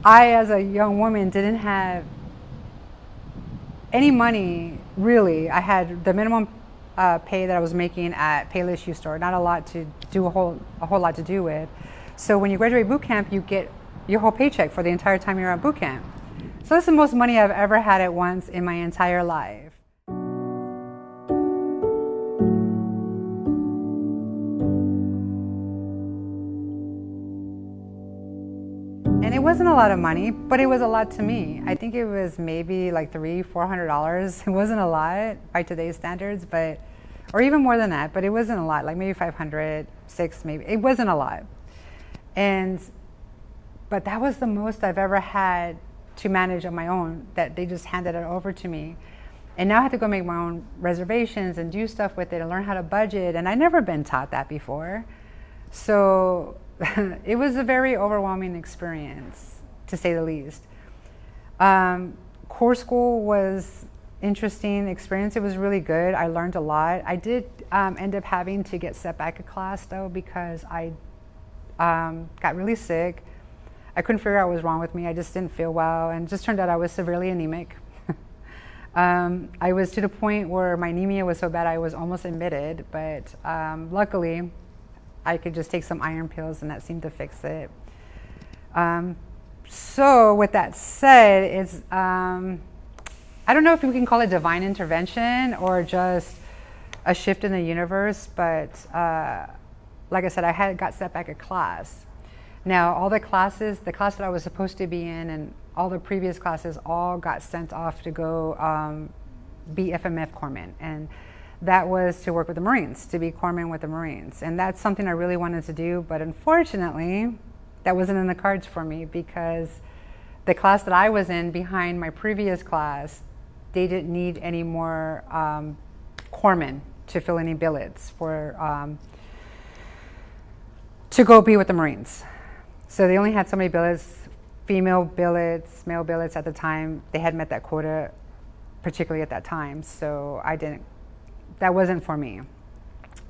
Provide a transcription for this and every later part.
I, as a young woman, didn't have any money, really. I had the minimum pay that I was making at Payless Shoe Store, not a lot to do a whole lot to do with. So when you graduate boot camp, you get your whole paycheck for the entire time you're at boot camp. So that's the most money I've ever had at once in my entire life. And it wasn't a lot of money, but it was a lot to me. I think it was maybe like $300-400. It wasn't a lot by today's standards, but, or even more than that, but it wasn't a lot, like maybe 500, 6 maybe. It wasn't a lot. But that was the most I've ever had to manage on my own, that they just handed it over to me. And now I have to go make my own reservations and do stuff with it and learn how to budget. And I'd never been taught that before. So it was a very overwhelming experience, to say the least. Core school was interesting experience. It was really good. I learned a lot. I did end up having to get set back a class though, because I got really sick. I couldn't figure out what was wrong with me. I just didn't feel well, and it just turned out I was severely anemic. I was to the point where my anemia was so bad I was almost admitted, but luckily I could just take some iron pills and that seemed to fix it. So with that said, it's, I don't know if we can call it divine intervention or just a shift in the universe, but like I said, I got set back a class. Now, all the classes, the class that I was supposed to be in and all the previous classes all got sent off to go be FMF corpsmen. And that was to work with the Marines, to be corpsmen with the Marines. And that's something I really wanted to do, but unfortunately, that wasn't in the cards for me, because the class that I was in behind my previous class, they didn't need any more corpsmen to fill any billets for to go be with the Marines. So they only had so many billets, female billets, male billets at the time. They had met that quota, particularly at that time. So that wasn't for me.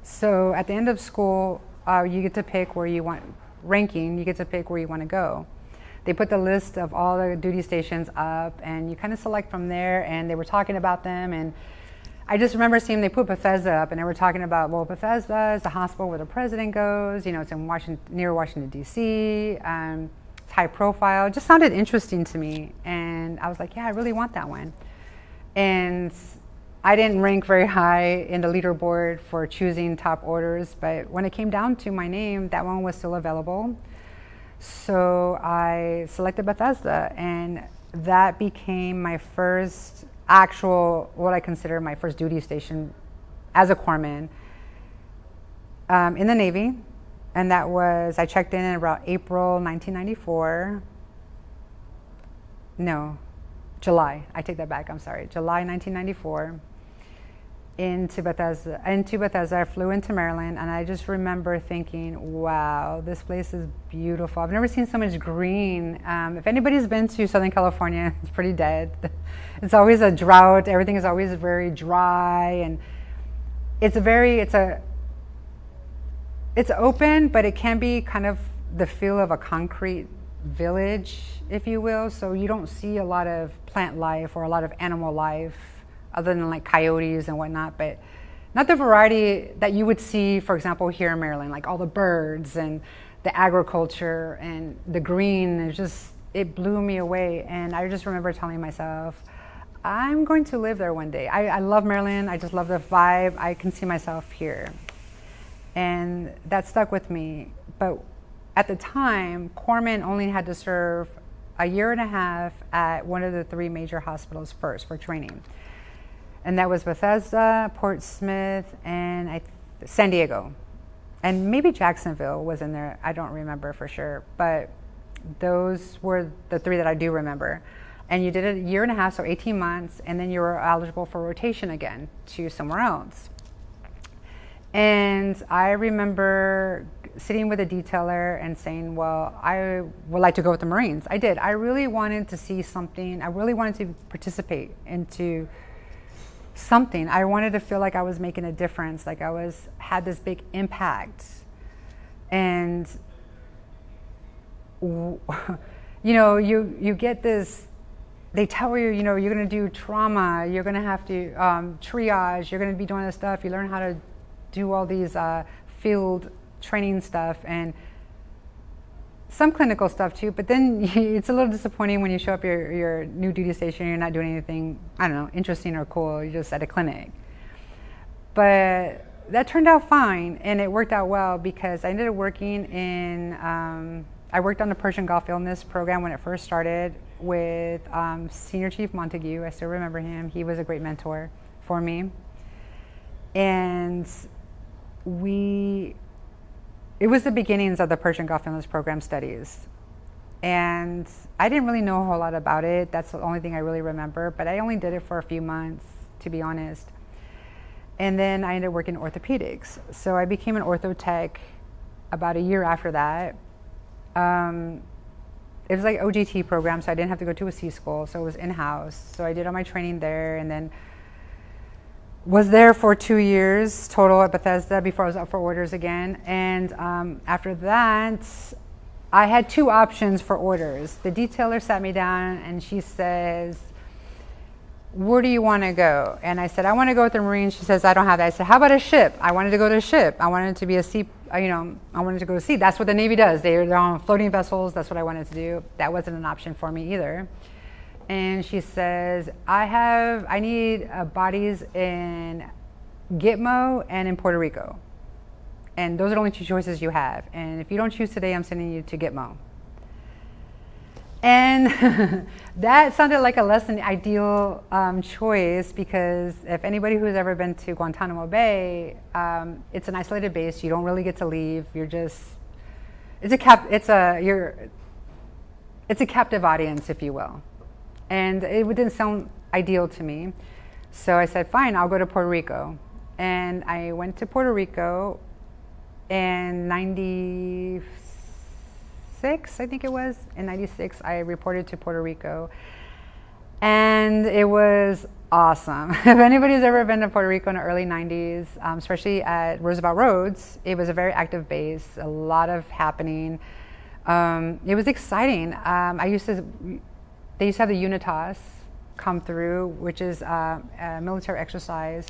So at the end of school, you get to pick where you want, ranking, you get to pick where you want to go. They put the list of all the duty stations up and you kind of select from there, and they were talking about them. And I just remember seeing they put Bethesda up and they were talking about, well, Bethesda is the hospital where the president goes, you know, it's in near Washington, D.C., it's high profile. It just sounded interesting to me. And I was like, yeah, I really want that one. And I didn't rank very high in the leaderboard for choosing top orders, but when it came down to my name, that one was still available. So I selected Bethesda, and that became my first actual, what I consider my first duty station as a corpsman in the Navy. And that was, I checked in about April 1994. No, July. I take that back, I'm sorry. July 1994 into Bethesda. I flew into Maryland, and I just remember thinking, wow, this place is beautiful. I've never seen so much green. If anybody's been to Southern California, it's pretty dead. It's always a drought. Everything is always very dry, and it's open, but it can be kind of the feel of a concrete village, if you will. So you don't see a lot of plant life or a lot of animal life, other than like coyotes and whatnot, but not the variety that you would see, for example, here in Maryland, like all the birds and the agriculture and the green. It blew me away. And I just remember telling myself, I'm going to live there one day. I love Maryland. I just love the vibe. I can see myself here. And that stuck with me. But at the time, corpsmen only had to serve a year and a half at one of the 3 major hospitals first for training. And that was Bethesda, Portsmouth, and San Diego. And maybe Jacksonville was in there. I don't remember for sure. But those were the 3 that I do remember. And you did it a year and a half, so 18 months, and then you were eligible for rotation again to somewhere else. And I remember sitting with a detailer and saying, well, I would like to go with the Marines. I did. I really wanted to see something. I really wanted to participate into something. I wanted to feel like I was making a difference, like I had this big impact. And you you get this, they tell you, you're going to do trauma, you're going to have to triage, you're going to be doing this stuff. You learn how to do all these field training stuff and some clinical stuff too, but then it's a little disappointing when you show up your new duty station and you're not doing anything, I don't know, interesting or cool. You're just at a clinic. But that turned out fine, and it worked out well because I ended up working in, I worked on the Persian Gulf Illness program when it first started with Senior Chief Montague. I still remember him. He was a great mentor for me. And it was the beginnings of the Persian Gulf Illness program studies. And I didn't really know a whole lot about it. That's the only thing I really remember, but I only did it for a few months, to be honest. And then I ended up working in orthopedics. So I became an ortho tech about a year after that. It was like OGT program, so I didn't have to go to a C school, so it was in-house. So I did all my training there, and then was there for 2 years total at Bethesda before I was up for orders again. And after that, I had two options for orders. The detailer sat me down and she says, where do you want to go? And I said, I want to go with the Marines. She says, I don't have that. I said, how about a ship? I wanted to go to a ship. I wanted to be a sea, I wanted to go to sea. That's what the Navy does. They're on floating vessels. That's what I wanted to do. That wasn't an option for me either. And she says, I need bodies in GITMO and in Puerto Rico. And those are the only two choices you have. And if you don't choose today, I'm sending you to GITMO. And that sounded like a less than ideal choice, because if anybody who's ever been to Guantanamo Bay, it's an isolated base. You don't really get to leave. You're just, it's a captive audience, if you will. And it didn't sound ideal to me. So I said, fine, I'll go to Puerto Rico. And I went to Puerto Rico in 96, I think it was. In 96, I reported to Puerto Rico. And it was awesome. If anybody's ever been to Puerto Rico in the early 90s, especially at Roosevelt Roads, it was a very active base, a lot of happening. It was exciting. They used to have the Unitas come through, which is a military exercise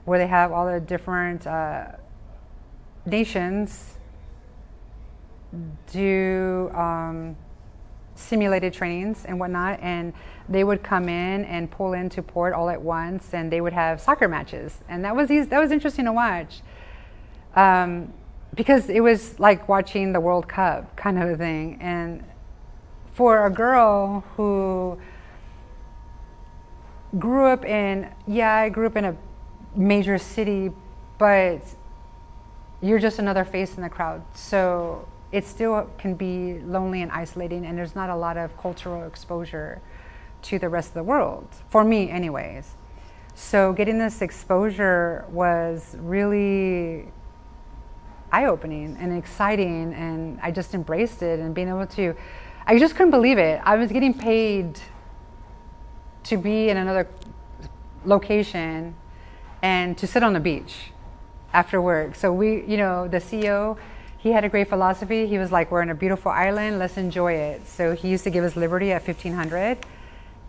where they have all the different nations do simulated trainings and whatnot, and they would come in and pull into port all at once, and they would have soccer matches, and that was interesting to watch, because it was like watching the World Cup kind of a thing. And for a girl who grew up in a major city, but you're just another face in the crowd. So it still can be lonely and isolating, and there's not a lot of cultural exposure to the rest of the world, for me anyways. So getting this exposure was really eye-opening and exciting, and I just embraced it, and being able to, I just couldn't believe it. I was getting paid to be in another location and to sit on the beach after work. So the CEO, he had a great philosophy. He was like, we're in a beautiful island, let's enjoy it. So he used to give us liberty at 1500,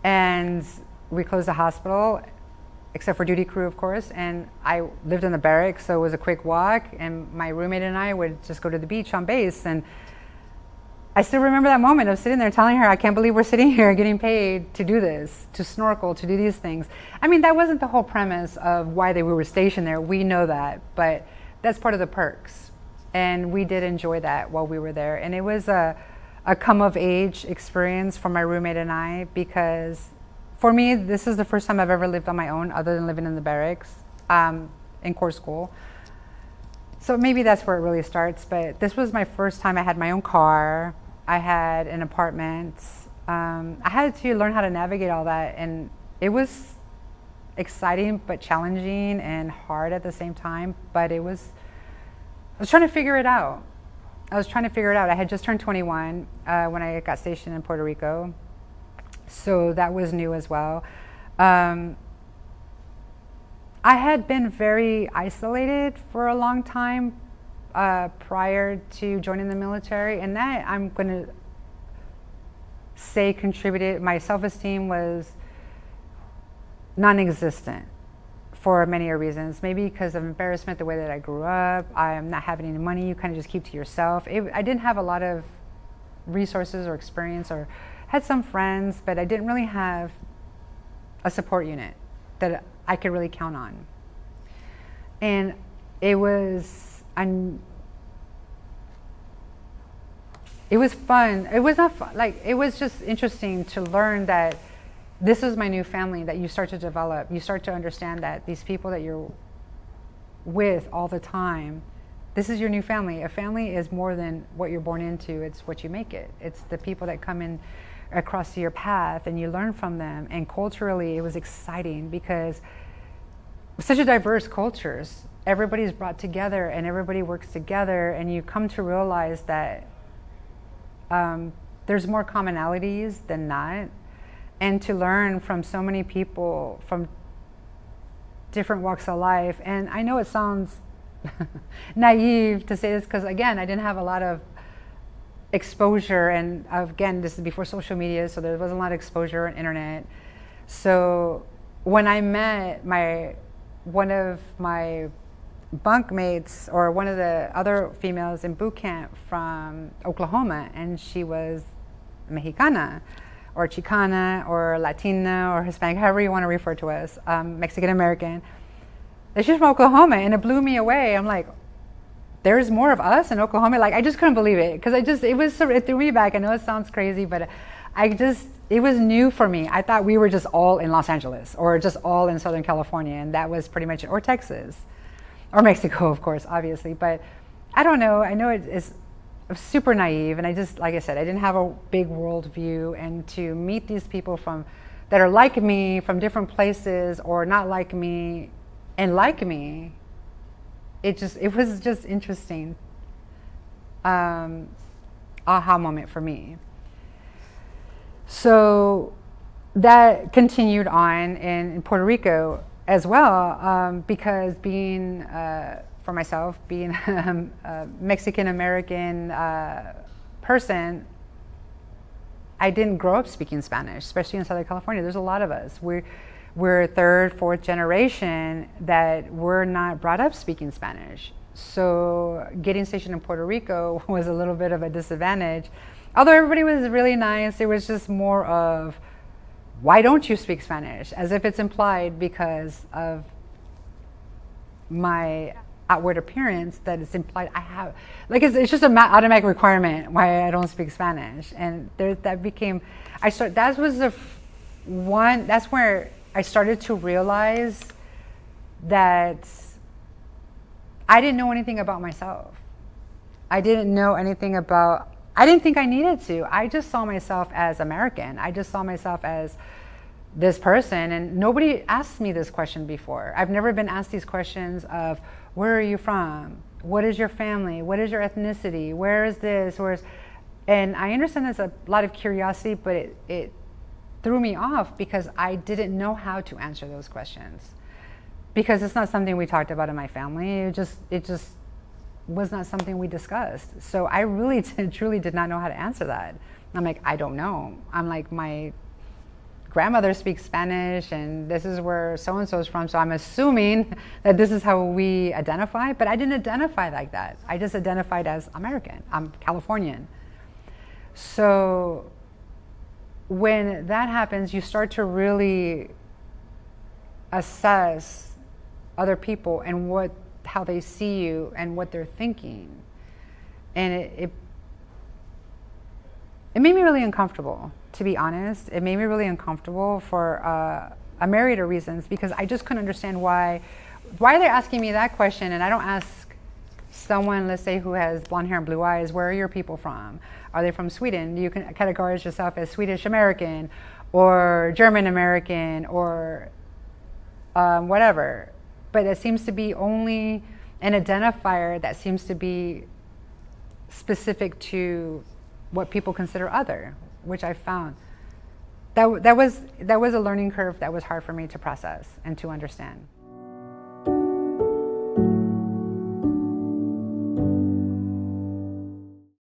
and we closed the hospital, except for duty crew, of course. And I lived in the barracks, so it was a quick walk, and my roommate and I would just go to the beach on base. And I still remember that moment of sitting there telling her, I can't believe we're sitting here getting paid to do this, to snorkel, to do these things. I mean, that wasn't the whole premise of why we were stationed there. We know that, but that's part of the perks. And we did enjoy that while we were there. And it was a come-of-age experience for my roommate and I, because for me, this is the first time I've ever lived on my own, other than living in the barracks in Corps School. So maybe that's where it really starts, but this was my first time I had my own car. I had an apartment. I had to learn how to navigate all that, and it was exciting but challenging and hard at the same time. But I was trying to figure it out. I had just turned 21 when I got stationed in Puerto Rico, so that was new as well. I had been very isolated for a long time prior to joining the military, and that I'm going to say contributed. My self-esteem was non-existent for many reasons. Maybe because of embarrassment, the way that I grew up. I'm not having any money. You kind of just keep to yourself. I didn't have a lot of resources or experience, or had some friends, but I didn't really have a support unit that I could really count on. And it was fun. It was not fun. Like, it was just interesting to learn that this is my new family that you start to develop. You start to understand that these people that you're with all the time, this is your new family. A family is more than what you're born into. It's what you make it. It's the people that come in across your path and you learn from them. And culturally, it was exciting because such a diverse cultures. Everybody's brought together and everybody works together, and you come to realize that there's more commonalities than not. And to learn from so many people from different walks of life. And I know it sounds naive to say this because, again, I didn't have a lot of exposure. And again, this is before social media, so there wasn't a lot of exposure on internet. So when I met one of my bunkmates, or one of the other females in boot camp from Oklahoma, and she was Mexicana, or Chicana, or Latina, or Hispanic, however you want to refer to us, Mexican American. And she's from Oklahoma, and it blew me away. I'm like, there's more of us in Oklahoma? Like, I just couldn't believe it, because it threw me back. I know it sounds crazy, but it was new for me. I thought we were just all in Los Angeles, or just all in Southern California, and that was pretty much, or Texas, or Mexico, of course, obviously. But I don't know. I know it's super naive, and I just, like I said, I didn't have a big world view, and to meet these people that are like me from different places, or not like me and like me, it was just interesting. Aha moment for me. So that continued on in Puerto Rico as well, because being for myself, being a Mexican American person, I didn't grow up speaking Spanish, especially in Southern California. There's a lot of us. We're third, fourth generation that were not brought up speaking Spanish. So getting stationed in Puerto Rico was a little bit of a disadvantage. Although everybody was really nice, it was just more of, why don't you speak Spanish? As if it's implied because of my outward appearance that it's implied I have, like, it's just an automatic requirement why I don't speak Spanish. And that's where I started to realize that I didn't know anything about myself. I didn't think I needed to. I just saw myself as American. I just saw myself as this person, and nobody asked me this question before. I've never been asked these questions of, where are you from? What is your family? What is your ethnicity? Where is this? And I understand there's a lot of curiosity, but it threw me off because I didn't know how to answer those questions. Because it's not something we talked about in my family. It just was not something we discussed. So I really truly did not know how to answer that. I'm like, I don't know. I'm like, my grandmother speaks Spanish, and this is where so-and-so is from, so I'm assuming that this is how we identify, but I didn't identify like that. I just identified as American. I'm Californian. So when that happens, you start to really assess other people and how they see you and what they're thinking. And it made me really uncomfortable, to be honest. It made me really uncomfortable for a myriad of reasons, because I just couldn't understand why they're asking me that question, and I don't ask someone, let's say, who has blonde hair and blue eyes, where are your people from? Are they from Sweden? You can categorize yourself as Swedish American or German American or whatever. But it seems to be only an identifier that seems to be specific to what people consider other, which I found that was a learning curve that was hard for me to process and to understand.